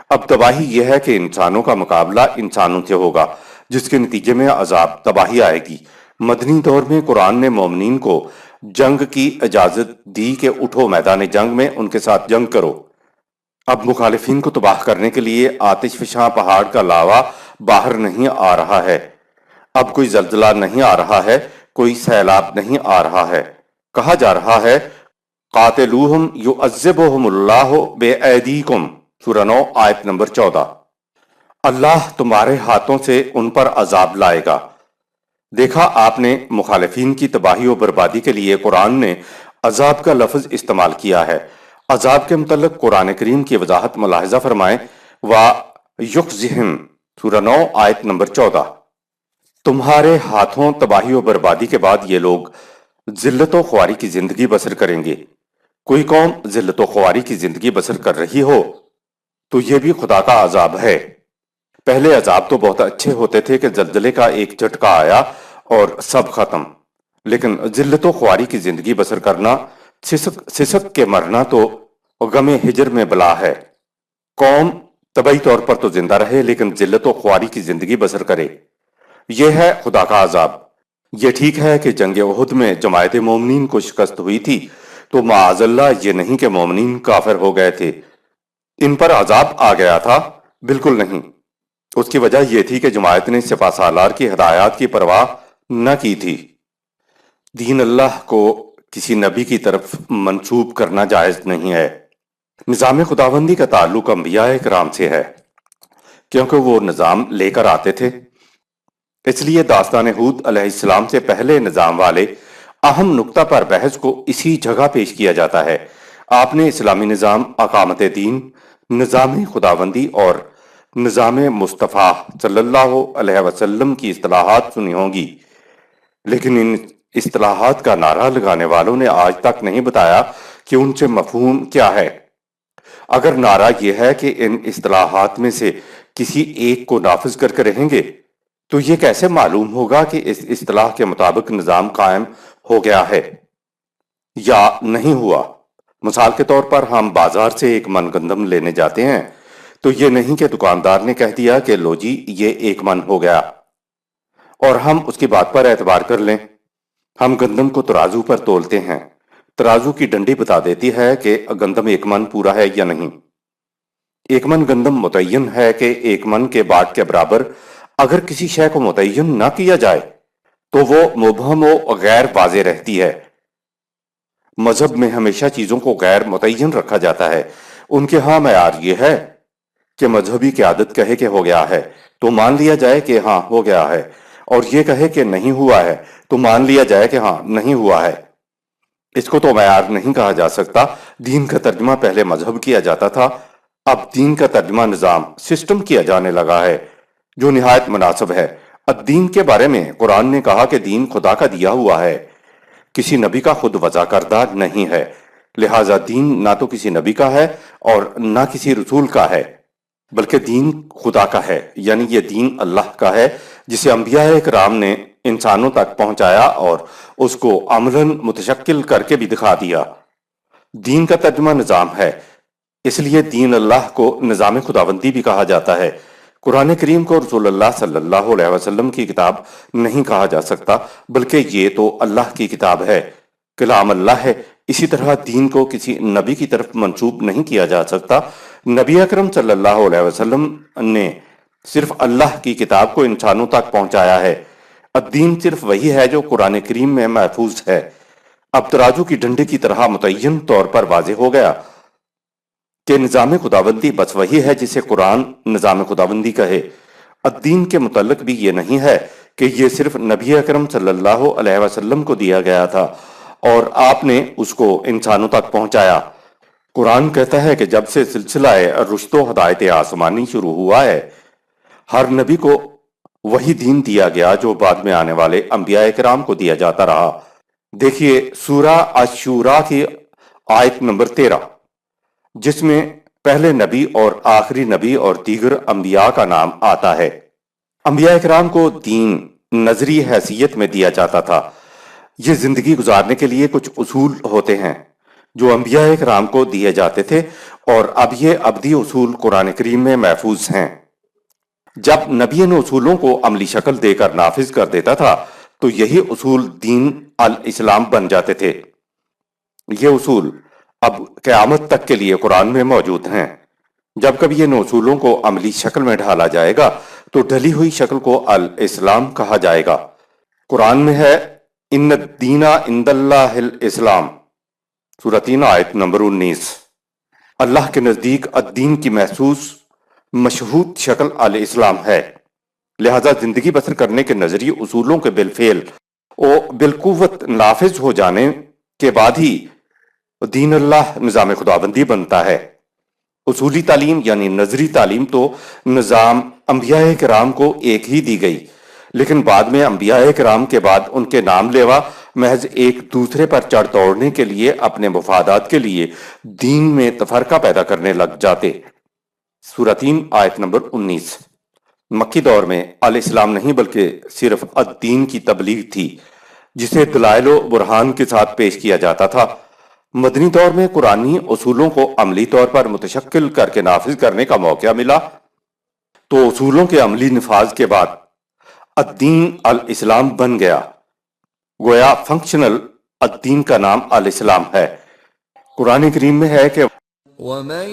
اب تباہی یہ ہے کہ انسانوں کا مقابلہ انسانوں سے ہوگا، جس کے نتیجے میں عذاب تباہی آئے گی۔ مدنی دور میں قرآن نے مومنین کو جنگ کی اجازت دی کہ اٹھو میدان جنگ میں ان کے ساتھ جنگ کرو۔ اب مخالفین کو تباہ کرنے کے لیے آتش فشاں پہاڑ کا لاوا باہر نہیں آ رہا ہے، اب کوئی زلزلہ نہیں آ رہا ہے، کوئی سیلاب نہیں آ رہا ہے۔ کہا جا رہا ہے قاتلوہم یعذبہم اللہ بے ایدیکم، سورہ 9 آیت نمبر 14۔ اللہ تمہارے ہاتھوں سے ان پر عذاب لائے گا۔ دیکھا آپ نے مخالفین کی تباہی و بربادی کے لیے قرآن نے عذاب کا لفظ استعمال کیا ہے۔ عذاب کے متعلق قرآن کریم کی وضاحت ملاحظہ فرمائیں۔ وَيُخْزِهِمْ، سورہ 9 آیت نمبر 14۔ تمہارے ہاتھوں تباہی و بربادی کے بعد یہ لوگ ذلت و خواری کی زندگی بسر کریں گے۔ کوئی قوم ذلت و خواری کی زندگی بسر کر رہی ہو تو یہ بھی خدا کا عذاب ہے۔ پہلے عذاب تو بہت اچھے ہوتے تھے کہ زلزلے کا ایک جھٹکا آیا اور سب ختم، لیکن ذلت و خواری کی زندگی بسر کرنا، سسک کے مرنا تو غم ہجر میں بلا ہے۔ قوم طبعی طور پر تو زندہ رہے لیکن ذلت و خواری کی زندگی بسر کرے، یہ ہے خدا کا عذاب۔ یہ ٹھیک ہے کہ جنگ احد میں جماعت مومنین کو شکست ہوئی تھی، تو معاذ اللہ یہ نہیں کہ مومنین کافر ہو گئے تھے، ان پر عذاب آ گیا تھا، بالکل نہیں۔ اس کی وجہ یہ تھی کہ جماعت نے سپہ سالار کی ہدایات کی پرواہ نہ کی تھی۔ دین اللہ کو کسی نبی کی طرف منسوب کرنا جائز نہیں ہے۔ نظام خداوندی کا تعلق انبیاء کرام سے ہے، کیونکہ وہ نظام لے کر آتے تھے۔ اس لیے داستان ہود علیہ السلام سے پہلے نظام والے اہم نقطہ پر بحث کو اسی جگہ پیش کیا جاتا ہے۔ آپ نے اسلامی نظام، اقامت دین، نظام خداوندی اور نظام مصطفیٰ صلی اللہ علیہ وسلم کی اصطلاحات سنی ہوں گی، لیکن ان اصطلاحات کا نعرہ لگانے والوں نے آج تک نہیں بتایا کہ ان سے مفہوم کیا ہے۔ اگر نعرہ یہ ہے کہ ان اصطلاحات میں سے کسی ایک کو نافذ کر کے رہیں گے، تو یہ کیسے معلوم ہوگا کہ اس اصطلاح کے مطابق نظام قائم ہو گیا ہے یا نہیں ہوا؟ مثال کے طور پر ہم بازار سے ایک من گندم لینے جاتے ہیں، تو یہ نہیں کہ دکاندار نے کہہ دیا کہ لو جی یہ 1 من ہو گیا اور ہم اس کی بات پر اعتبار کر لیں۔ ہم گندم کو ترازو پر تولتے ہیں، ترازو کی ڈنڈی بتا دیتی ہے کہ گندم 1 من پورا ہے یا نہیں۔ 1 من گندم متعین ہے کہ 1 من کے باٹ کے برابر۔ اگر کسی شے کو متعین نہ کیا جائے تو وہ مبہم و غیر واضح رہتی ہے۔ مذہب میں ہمیشہ چیزوں کو غیر متعین رکھا جاتا ہے۔ ان کے ہاں معیار یہ ہے کہ مذہبی قیادت کہے کہ ہو گیا ہے تو مان لیا جائے کہ ہاں ہو گیا ہے، اور یہ کہے کہ نہیں ہوا ہے تو مان لیا جائے کہ ہاں نہیں ہوا ہے۔ اس کو تو معیار نہیں کہا جا سکتا۔ دین کا ترجمہ پہلے مذہب کیا جاتا تھا، اب دین کا ترجمہ نظام، سسٹم کیا جانے لگا ہے، جو نہایت مناسب ہے۔ الدین کے بارے میں قرآن نے کہا کہ دین خدا کا دیا ہوا ہے، کسی نبی کا خود وضع کردہ نہیں ہے، لہٰذا دین نہ تو کسی نبی کا ہے اور نہ کسی رسول کا ہے، بلکہ دین خدا کا ہے، یعنی یہ دین اللہ کا ہے جسے انبیاء کرام نے انسانوں تک پہنچایا اور اس کو عملاً متشکل کر کے بھی دکھا دیا۔ دین کا ترجمہ نظام ہے، اس لیے دین اللہ کو نظام خداوندی بھی کہا جاتا ہے۔ قرآن کریم کو رسول اللہ صلی اللہ علیہ وسلم کی کتاب نہیں کہا جا سکتا، بلکہ یہ تو اللہ کی کتاب ہے، کلام اللہ ہے۔ اسی طرح دین کو کسی نبی کی طرف منسوب نہیں کیا جا سکتا۔ نبی اکرم صلی اللہ علیہ وسلم نے صرف اللہ کی کتاب کو انسانوں تک پہنچایا ہے۔ الدین صرف وہی ہے جو قرآن کریم میں محفوظ ہے۔ اب ترازو کی ڈنڈی کی طرح متعین طور پر واضح ہو گیا کہ نظام خداوندی بس وہی ہے جسے قرآن نظام خداوندی کہے۔ الدین کے متعلق بھی یہ نہیں ہے کہ یہ صرف نبی اکرم صلی اللہ علیہ وسلم کو دیا گیا تھا اور آپ نے اس کو انسانوں تک پہنچایا۔ قرآن کہتا ہے کہ جب سے سلسلہ رشد و ہدایت آسمانی شروع ہوا ہے، ہر نبی کو وہی دین دیا گیا جو بعد میں آنے والے انبیاء کرام کو دیا جاتا رہا۔ دیکھیے سورہ الشورى کی آیت نمبر 13، جس میں پہلے نبی اور آخری نبی اور دیگر انبیاء کا نام آتا ہے۔ انبیاء کرام کو دین نظری حیثیت میں دیا جاتا تھا۔ یہ زندگی گزارنے کے لیے کچھ اصول ہوتے ہیں جو انبیاء کرام کو دیے جاتے تھے، اور اب یہ ابدی اصول قرآن کریم میں محفوظ ہیں۔ جب نبی ان اصولوں کو عملی شکل دے کر نافذ کر دیتا تھا تو یہی اصول دین الاسلام بن جاتے تھے۔ یہ اصول اب قیامت تک کے لیے قرآن میں موجود ہیں۔ جب کبھی ان اصولوں کو عملی شکل میں ڈھالا جائے گا تو ڈھلی ہوئی شکل کو الاسلام کہا جائے گا۔ قرآن میں ہے ان الدین عند اللہ الاسلام، سورہ 3 آیت نمبر 19۔ اللہ کے نزدیک الدین کی محسوس مشہود شکل الاسلام ہے، لہذا زندگی بسر کرنے کے نظری اصولوں کے بالفعل و بالقوت نافذ ہو جانے کے بعد ہی دین اللہ نظام خداوندی بنتا ہے۔ اصولی تعلیم یعنی نظری تعلیم تو نظام انبیاء کرام کو ایک ہی دی گئی، لیکن بعد میں انبیاء کرام کے بعد ان کے نام لیوا محض ایک دوسرے پر چڑھ توڑنے کے لیے، اپنے مفادات کے لیے دین میں تفرقہ پیدا کرنے لگ جاتے۔ سورہ 3 آیت نمبر 19۔ مکی دور میں ال اسلام نہیں بلکہ صرف الدین کی تبلیغ تھی جسے دلائل و برہان کے ساتھ پیش کیا جاتا تھا۔ مدنی دور میں قرآنی اصولوں کو عملی طور پر متشکل کر کے نافذ کرنے کا موقع ملا، تو اصولوں کے عملی نفاذ کے بعد الدین الاسلام بن گیا۔ گویا فنکشنل الدین کا نام الاسلام ہے۔ قرآن کریم میں ہے کہ ومن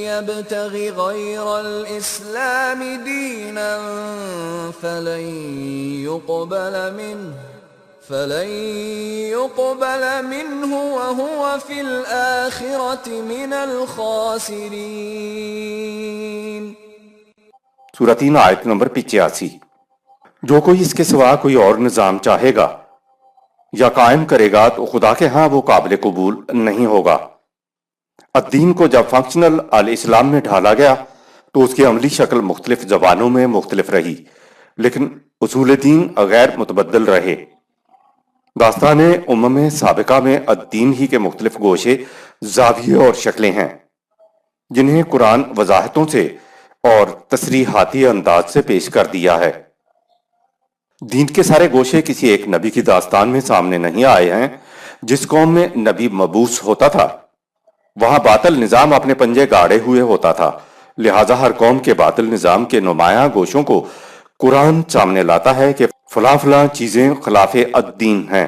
يبتغ غير الإسلام دينا فلن يقبل منه وهو في الآخرة من الخاسرين۔ سورہ 3 آیت نمبر 85۔ جو کوئی اس کے سوا کوئی اور نظام چاہے گا یا قائم کرے گا تو خدا کے ہاں وہ قابل قبول نہیں ہوگا۔ الدین کو جب فنکشنل الاسلام میں ڈھالا گیا تو اس کی عملی شکل مختلف زبانوں میں مختلف رہی، لیکن اصول دین غیر متبدل رہے۔ داستان امم سابقہ میں الدین ہی کے مختلف گوشے، زاویے اور شکلیں ہیں جنہیں قرآن وضاحتوں سے اور تصریحاتی انداز سے پیش کر دیا ہے۔ دین کے سارے گوشے کسی ایک نبی کی داستان میں سامنے نہیں آئے ہیں۔ جس قوم میں نبی مبعوث ہوتا تھا وہاں باطل نظام اپنے پنجے گاڑے ہوئے ہوتا تھا، لہٰذا ہر قوم کے باطل نظام کے نمایاں گوشوں کو قرآن سامنے لاتا ہے کہ فلاں فلاں چیزیں خلاف الدین ہیں۔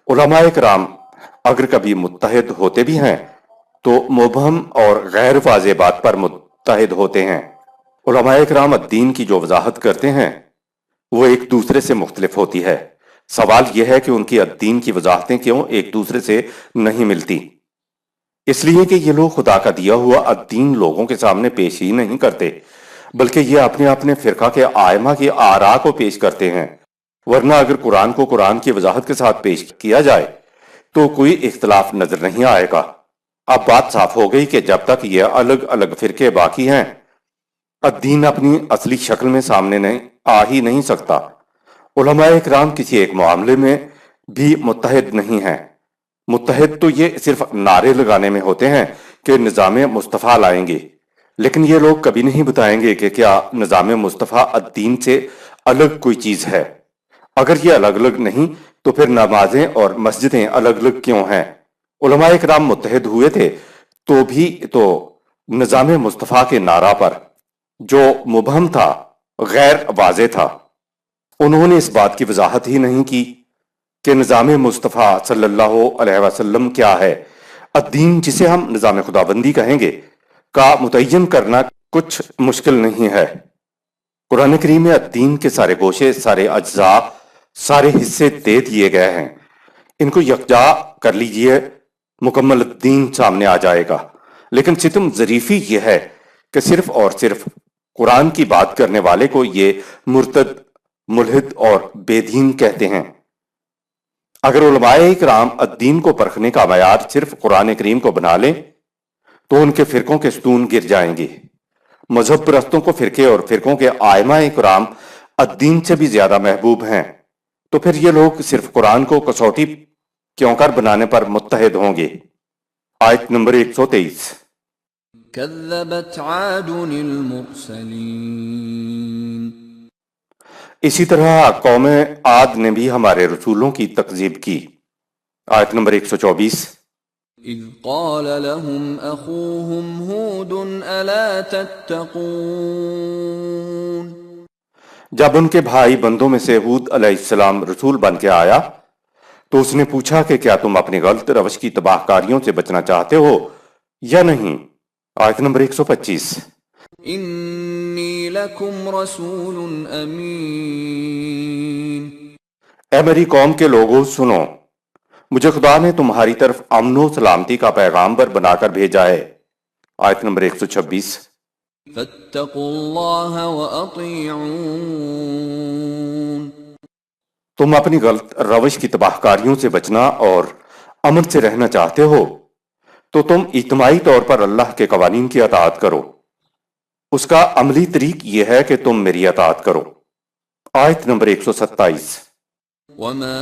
علماء کرام اگر کبھی متحد ہوتے بھی ہیں تو مبہم اور غیر واضح بات پر متحد ہوتے ہیں۔ علماء کرام الدین کی جو وضاحت کرتے ہیں وہ ایک دوسرے سے مختلف ہوتی ہے۔ سوال یہ ہے کہ ان کی الدین کی وضاحتیں کیوں ایک دوسرے سے نہیں ملتی؟ اس لیے کہ یہ لوگ خدا کا دیا ہوا الدین لوگوں کے سامنے پیش ہی نہیں کرتے، بلکہ یہ اپنے فرقہ کے آئمہ کی آراء کو پیش کرتے ہیں۔ ورنہ اگر قرآن کو قرآن کی وضاحت کے ساتھ پیش کیا جائے تو کوئی اختلاف نظر نہیں آئے گا۔ اب بات صاف ہو گئی کہ جب تک یہ الگ الگ فرقے باقی ہیں الدین اپنی اصلی شکل میں سامنے آ ہی نہیں سکتا۔ علماء اکرام کسی ایک معاملے میں بھی متحد نہیں ہیں۔ متحد تو یہ صرف نعرے لگانے میں ہوتے ہیں کہ نظام مصطفیٰ لائیں گے، لیکن یہ لوگ کبھی نہیں بتائیں گے کہ کیا نظام مصطفیٰ الدین سے الگ کوئی چیز ہے۔ اگر یہ الگ الگ نہیں تو پھر نمازیں اور مسجدیں الگ الگ کیوں ہیں؟ علماء اکرام متحد ہوئے تھے تو بھی تو نظام مصطفیٰ کے نعرہ پر، جو مبہم تھا، غیر واضح تھا۔ انہوں نے اس بات کی وضاحت ہی نہیں کی کہ نظام مصطفیٰ صلی اللہ علیہ وسلم کیا ہے۔ الدین جسے ہم نظام خداوندی کہیں گے کا متعین کرنا کچھ مشکل نہیں ہے۔ قرآن کریم میں الدین کے سارے گوشے، سارے اجزاء، سارے حصے دے دیے گئے ہیں۔ ان کو یکجا کر لیجئے، مکمل الدین سامنے آ جائے گا۔ لیکن ستم ظریفی یہ ہے کہ صرف اور صرف قرآن کی بات کرنے والے کو یہ مرتد، ملحد اور بے دین کہتے ہیں۔ اگر علماء اکرام الدین کو پرکھنے کا معیار صرف قرآن کریم کو بنا لیں تو ان کے فرقوں کے ستون گر جائیں گے۔ مذہب پرستوں کو فرقے اور فرقوں کے آئمہ اکرام الدین سے بھی زیادہ محبوب ہیں، تو پھر یہ لوگ صرف قرآن کو کسوٹی کیوں کر بنانے پر متحد ہوں گے؟ آیت نمبر 123۔ كذبت عاد المرسلين۔ اسی طرح قوم عاد نے بھی ہمارے رسولوں کی تکذیب کی۔ آیت نمبر 124۔ إذ قال لهم أخوهم هود ألا تتقون۔ جب ان کے بھائی بندوں میں سے ہود علیہ السلام رسول بن کے آیا تو اس نے پوچھا کہ کیا تم اپنی غلط روش کی تباہ کاریوں سے بچنا چاہتے ہو یا نہیں؟ آیت نمبر 125۔ إني لكم رسول أمين۔ اے میری قوم کے لوگوں سنو، مجھے خدا نے تمہاری طرف امن و سلامتی کا پیغامبر بنا کر بھیجا ہے۔ آیت نمبر 126۔ فاتقوا الله وأطيعون۔ تم اپنی غلط روش کی تباہ کاریوں سے بچنا اور امن سے رہنا چاہتے ہو تو تم اجتماعی طور پر اللہ کے قوانین کی اطاعت کرو۔ اس کا عملی طریق یہ ہے کہ تم میری اطاعت کرو۔ آیت نمبر 127۔ وما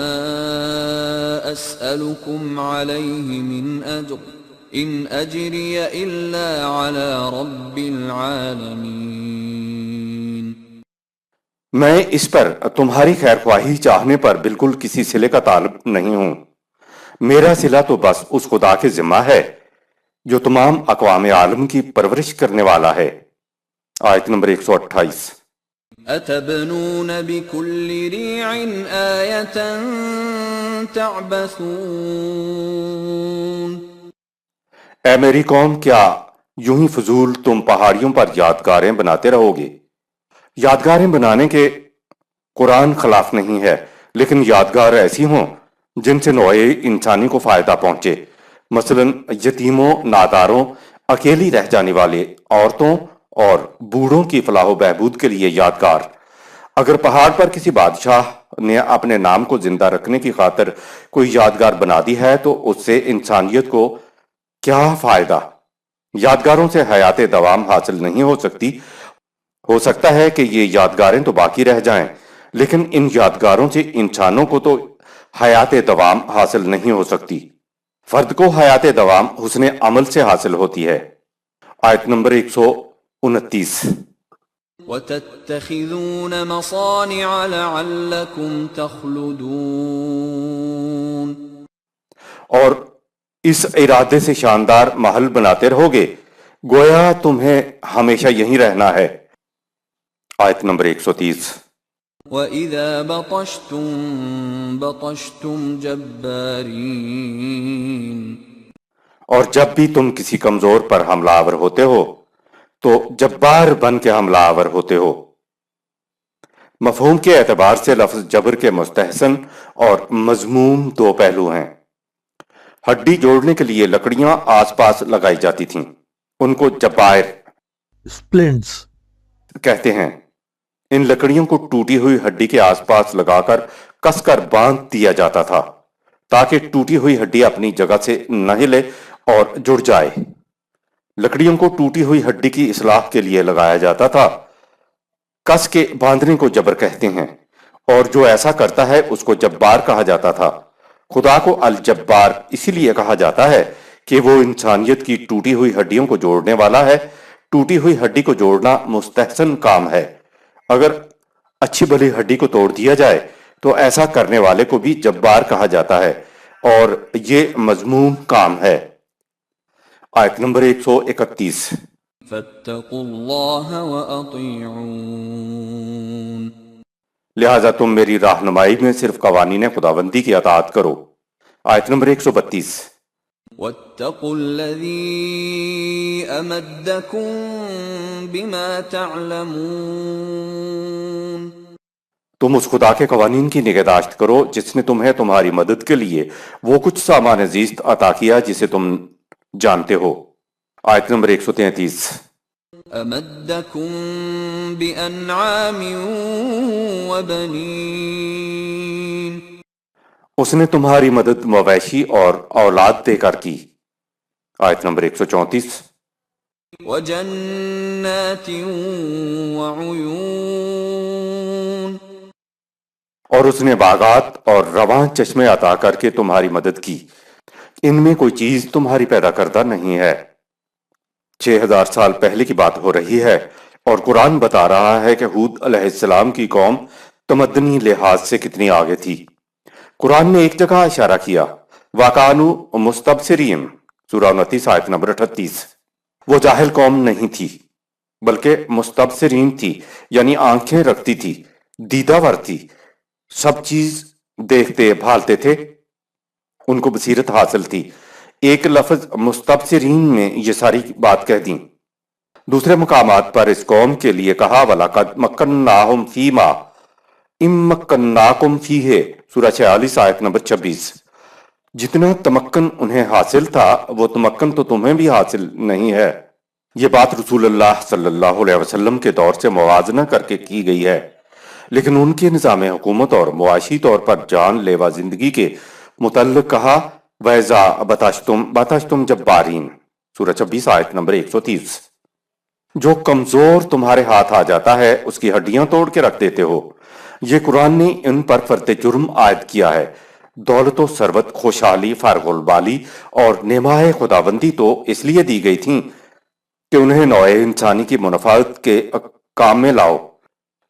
أسألكم عليه من أجر إن أجري إلا على رب العالمين۔ میں اس پر تمہاری خیر خواہی چاہنے پر بالکل کسی صلے کا طالب نہیں ہوں، میرا صلہ تو بس اس خدا کے ذمہ ہے جو تمام اقوام عالم کی پرورش کرنے والا ہے۔ آیت نمبر 128۔ أتبنون بكل ريع آية تعبثون۔ اے میری قوم، کیا یوں ہی فضول تم پہاڑیوں پر یادگاریں بناتے رہو گے؟ یادگاریں بنانے کے قرآن خلاف نہیں ہے، لیکن یادگار ایسی ہوں جن سے نوع انسانی کو فائدہ پہنچے، مثلا یتیموں، ناداروں، اکیلی رہ جانے والے، عورتوں اور بوڑھوں کی فلاح و بہبود کے لیے یادگار۔ اگر پہاڑ پر کسی بادشاہ نے اپنے نام کو زندہ رکھنے کی خاطر کوئی یادگار بنا دی ہے تو اس سے انسانیت کو کیا فائدہ؟ یادگاروں سے حیات دوام حاصل نہیں ہو سکتی۔ ہو سکتا ہے کہ یہ یادگاریں تو باقی رہ جائیں، لیکن ان یادگاروں سے انسانوں کو تو حیات دوام حاصل نہیں ہو سکتی۔ فرد کو حیات دوام حسن عمل سے حاصل ہوتی ہے۔ آیت نمبر 129۔ وَتَتَّخِذُونَ مَصَانِعَ لَعَلَّكُمْ تَخْلُدُونَ۔ اور اس ارادے سے شاندار محل بناتے رہو گے گویا تمہیں ہمیشہ یہیں رہنا ہے۔ آیت نمبر 130۔ وَإِذَا بَطَشْتُم بَطَشْتُمْ جَبَّارِينَ۔ اور جب بھی تم کسی کمزور پر حملہ آور ہوتے ہو تو جبار بن کے حملہ آور ہوتے ہو۔ مفہوم کے اعتبار سے لفظ جبر کے مستحسن اور مذموم دو پہلو ہیں۔ ہڈی جوڑنے کے لیے لکڑیاں آس پاس لگائی جاتی تھیں، ان کو جبائر اسپلنٹس کہتے ہیں۔ ان لکڑیوں کو ٹوٹی ہوئی ہڈی کے آس پاس لگا کر کس کر باندھ دیا جاتا تھا تاکہ ٹوٹی ہوئی ہڈی اپنی جگہ سے نہ ہلے اور جڑ جائے۔ لکڑیوں کو ٹوٹی ہوئی ہڈی کی اصلاح کے لیے لگایا جاتا تھا۔ کس کے باندھنے کو جبر کہتے ہیں، اور جو ایسا کرتا ہے اس کو جبار کہا جاتا تھا۔ خدا کو الجبار اسی لیے کہا جاتا ہے کہ وہ انسانیت کی ٹوٹی ہوئی ہڈیوں کو جوڑنے والا ہے۔ ٹوٹی ہوئی ہڈی کو جوڑنا مستحسن کام ہے۔ اگر اچھی بھلی ہڈی کو توڑ دیا جائے تو ایسا کرنے والے کو بھی جبار کہا جاتا ہے، اور یہ مذموم کام ہے۔ آیت نمبر 131۔ فَاتَّقُوا اللَّهَ وَأَطِيعُونَ۔ لہٰذا تم میری رہنمائی میں صرف قوانین خداوندی کی اطاعت کرو۔ آیت نمبر 132۔ وَاتَّقُوا الَّذِي أَمَدَّكُم بِمَا تَعْلَمُونَ۔ تم اس خدا کے قوانین کی نگہداشت کرو جس نے تمہیں تمہاری مدد کے لیے وہ کچھ سامان زیست عطا کیا جسے تم جانتے ہو۔ آیت نمبر 133۔ أَمَدَّكُم بِأَنْعَامٍ وَبَنِينَ۔ اس نے تمہاری مدد مویشی اور اولاد دے کر کی۔ آیت نمبر 134۔ وَجَنَّاتٍ وَعُيُونٍ۔ اور اس نے باغات اور رواں چشمے عطا کر کے تمہاری مدد کی۔ ان میں کوئی چیز تمہاری پیدا کردہ نہیں ہے۔ 6000 سال پہلے کی بات ہو رہی ہے، اور قرآن بتا رہا ہے کہ ہود علیہ السلام کی قوم تمدنی لحاظ سے کتنی آگے تھی۔ قرآن نے ایک جگہ اشارہ کیا، وَقَانُوا مُسْتَبْصِرِينَ، سورہ 29 آیت نمبر 38۔ وہ جاہل قوم نہیں تھی بلکہ مستبصرین تھی، یعنی آنکھیں رکھتی تھی، دیدہ ور تھی، سب چیز دیکھتے بھالتے تھے، ان کو بصیرت حاصل تھی۔ ایک لفظ مستبصرین میں یہ ساری بات کہہ دیں۔ دوسرے مقامات پر اس قوم کے لیے کہا وَلَقَدْ مَكَّنَّاهُمْ فِي مَا إِن مَّكَّنَّاكُمْ فِيهِ، سورہ 46 آیت نمبر 26۔ جتنا تمکن انہیں حاصل تھا وہ تمکن تو تمہیں بھی حاصل نہیں ہے۔ یہ بات رسول اللہ صلی اللہ علیہ وسلم کے دور سے موازنہ کر کے کی گئی ہے، لیکن ان کے نظام حکومت اور معاشی طور پر جان لیوا زندگی کے متعلق کہا وَإِذَا بَطَشْتُمْ جَبَّارِينَ، سورہ 26 آیت نمبر 130۔ جو کمزور تمہارے ہاتھ آ جاتا ہے اس کی ہڈیاں توڑ کے رکھ دیتے ہو۔ یہ قرآن نے ان پر فرد جرم عائد کیا ہے۔ دولت و ثروت، خوشحالی، فارغ البالی اور نعمائے خداوندی تو اس لیے دی گئی تھیں کہ انہیں نوع انسانی کی منفعت کے کام میں لاؤ۔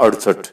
68।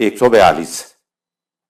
142।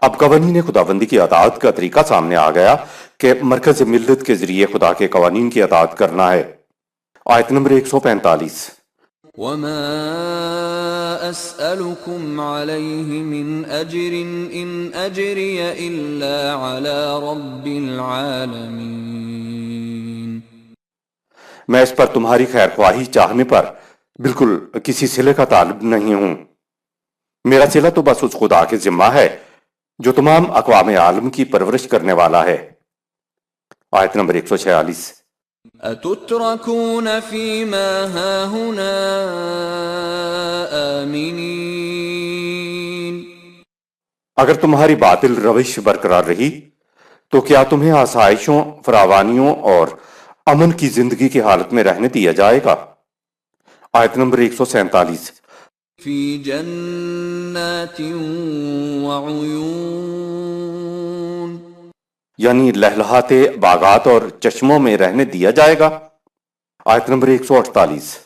اب قوانین خداوندی کی اطاعت کا طریقہ سامنے آ گیا کہ مرکز ملت کے ذریعے خدا کے قوانین کی اطاعت کرنا ہے۔ آیت نمبر 145۔ وما أسألكم عليه من أجر إن أجري إلا على رب العالمين۔ میں اس پر تمہاری خیر خواہی چاہنے پر بالکل کسی صلے کا طالب نہیں ہوں، میرا صلہ تو بس اس خدا کے ذمہ ہے جو تمام اقوام عالم کی پرورش کرنے والا ہے۔ آیت نمبر 146۔ أتتركون فيما هاهنا آمنين۔ اگر تمہاری باطل روش برقرار رہی تو کیا تمہیں آسائشوں، فراوانیوں اور امن کی زندگی کی حالت میں رہنے دیا جائے گا؟ آیت نمبر 147۔ في جنات وعيون۔ یعنی لہلہاتے باغات اور چشموں میں رہنے دیا جائے گا۔ آیت نمبر 148۔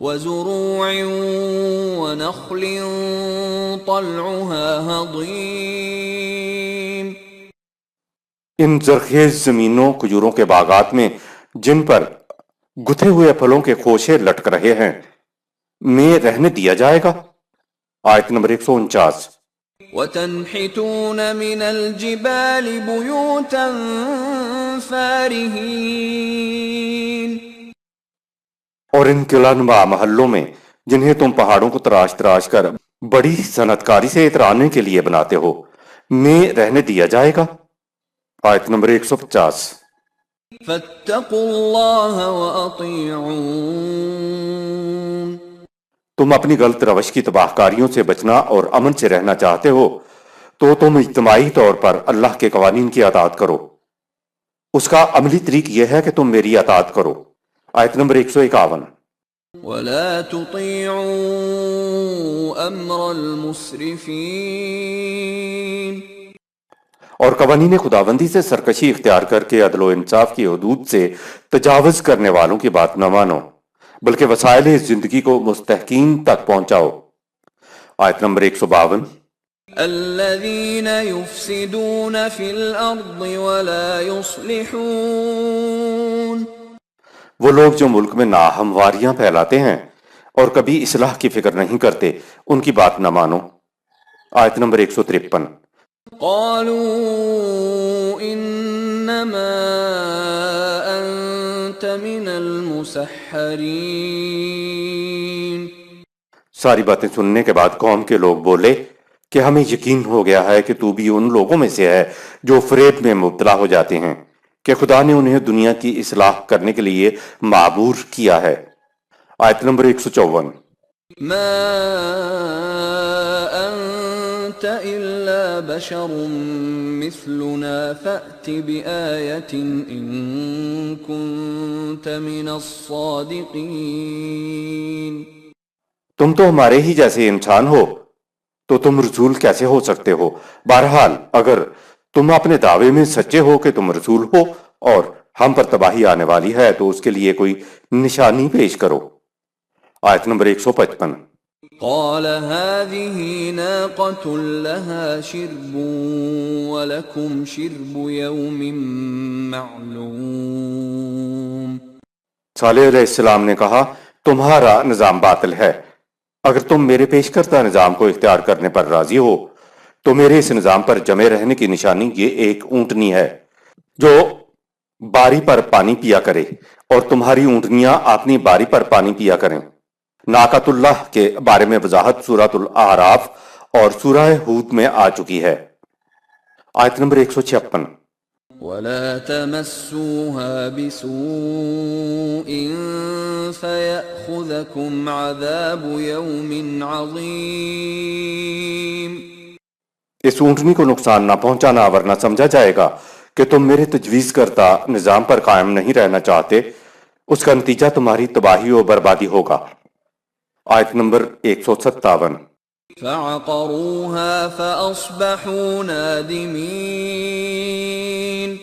وزروع ونخل طلعها هضيم۔ ان زرخیز زمینوں، کھجوروں کے باغات میں جن پر گتھے ہوئے پھلوں کے خوشے لٹک رہے ہیں میں رہنے دیا جائے گا۔ آیت نمبر 149۔ وتنحتون من الجبال بيوتا فارهين۔ اور ان قلعہ نما محلوں میں جنہیں تم پہاڑوں کو تراش تراش کر بڑی صنعت کاری سے اترانے کے لیے بناتے ہو میں رہنے دیا جائے گا۔ آیت نمبر 150۔ فاتقوا الله وأطيعون۔ تم اپنی غلط روش کی تباہ کاریوں سے بچنا اور امن سے رہنا چاہتے ہو تو تم اجتماعی طور پر اللہ کے قوانین کی اطاعت کرو۔ اس کا عملی طریق یہ ہے کہ تم میری اطاعت کرو۔ آیت نمبر 151۔ ولا تطيعوا أمر المسرفين۔ اور قوانین خداوندی سے سرکشی اختیار کر کے عدل و انصاف کی حدود سے تجاوز کرنے والوں کی بات نہ مانو بلکہ وسائل زندگی کو مستحقین تک پہنچاؤ۔ آیت نمبر 152۔ الذين يفسدون في الأرض ولا يصلحون۔ وہ لوگ جو ملک میں ناہمواریاں پھیلاتے ہیں اور کبھی اصلاح کی فکر نہیں کرتے ان کی بات نہ مانو۔ آیت نمبر 153۔ قالوا انما انت من المسحرین۔ ساری باتیں سننے کے بعد قوم کے لوگ بولے کہ ہمیں یقین ہو گیا ہے کہ تو بھی ان لوگوں میں سے ہے جو فریب میں مبتلا ہو جاتے ہیں کہ خدا نے انہیں دنیا کی اصلاح کرنے کے لیے معبور کیا ہے۔ آیت نمبر 154۔ ما انت الا بشر مثلنا فأت بآیة ان كنت من الصادقین۔ تم تو ہمارے ہی جیسے انسان ہو تو تم رسول کیسے ہو سکتے ہو؟ بہرحال اگر تم اپنے دعوے میں سچے ہو کہ تم رسول ہو اور ہم پر تباہی آنے والی ہے تو اس کے لیے کوئی نشانی پیش کرو۔ آیت نمبر 155۔ قال هذه ناقة لها شرب ولكم شرب يوم معلوم۔ صالح علیہ السلام نے کہا تمہارا نظام باطل ہے، اگر تم میرے پیش کردہ نظام کو اختیار کرنے پر راضی ہو تو میرے اس نظام پر جمے رہنے کی نشانی یہ ایک اونٹنی ہے جو باری پر پانی پیا کرے اور تمہاری اونٹنیاں اپنی باری پر پانی پیا کریں۔ ناقۃ اللہ کے بارے میں وضاحت سورۃ الاعراف اور سورہ ہود میں آ چکی ہے۔ آیت نمبر 156۔ ولا تمسوها بسوء فيأخذكم عذاب يوم عظيم۔ اس اونٹنی کو نقصان نہ پہنچانا ورنہ سمجھا جائے گا کہ تم میرے تجویز کرتا نظام پر قائم نہیں رہنا چاہتے، اس کا نتیجہ تمہاری تباہی و بربادی ہوگا۔ آیت نمبر 157۔ فعقروها فأصبحوا نادمين۔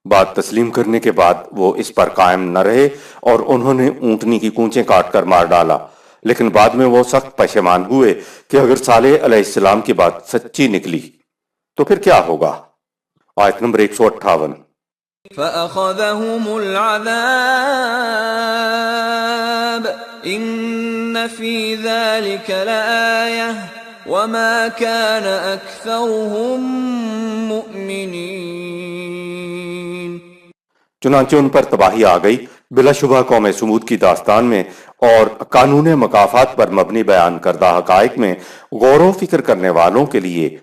بات تسلیم کرنے کے بعد وہ اس پر قائم نہ رہے اور انہوں نے اونٹنی کی کونچیں کاٹ کر مار ڈالا، لیکن بعد میں وہ سخت پشیمان ہوئے کہ اگر صالح علیہ السلام کی بات سچی نکلی تو پھر کیا ہوگا؟ آیت نمبر 158۔ فأخذهم العذاب إن في ذلك لآية وما كان أكثرهم مؤمنين۔ چنانچہ ان پر تباہی آ گئی۔ بلا شبہ قوم سمود کی داستان میں اور قانون مکافات پر مبنی بیان کردہ حقائق میں غور و فکر کرنے والوں کے لیے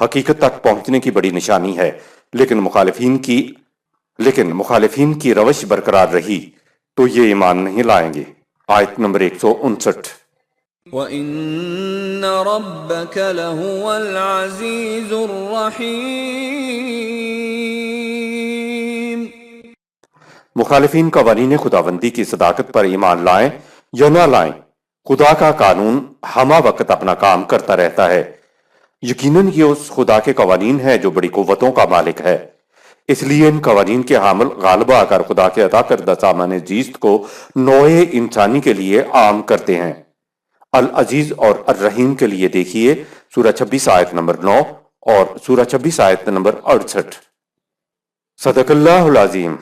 حقیقت تک پہنچنے کی بڑی نشانی ہے، لیکن مخالفین کی روش برقرار رہی تو یہ ایمان نہیں لائیں گے۔ آیت نمبر 159۔ وَإِنَّ رَبَّكَ لَهُوَ الْعَزِيزُ الرَّحِيمُ۔ مخالفین قوانین خداوندی کی صداقت پر ایمان لائیں یا نہ لائیں، خدا کا قانون ہمہ وقت اپنا کام کرتا رہتا ہے۔ یقیناً یہ اس خدا کے قوانین ہیں جو بڑی قوتوں کا مالک ہے، اس لیے ان قوانین کے حامل غالب آ کر خدا کے عطا کردہ سامان زیست کو نوع انسانی کے لیے عام کرتے ہیں۔ العزیز اور الرحیم کے لیے دیکھیے سورہ 26 آیت نمبر 9 اور سورہ 26 آیت نمبر 68۔ صدق اللہ العظیم۔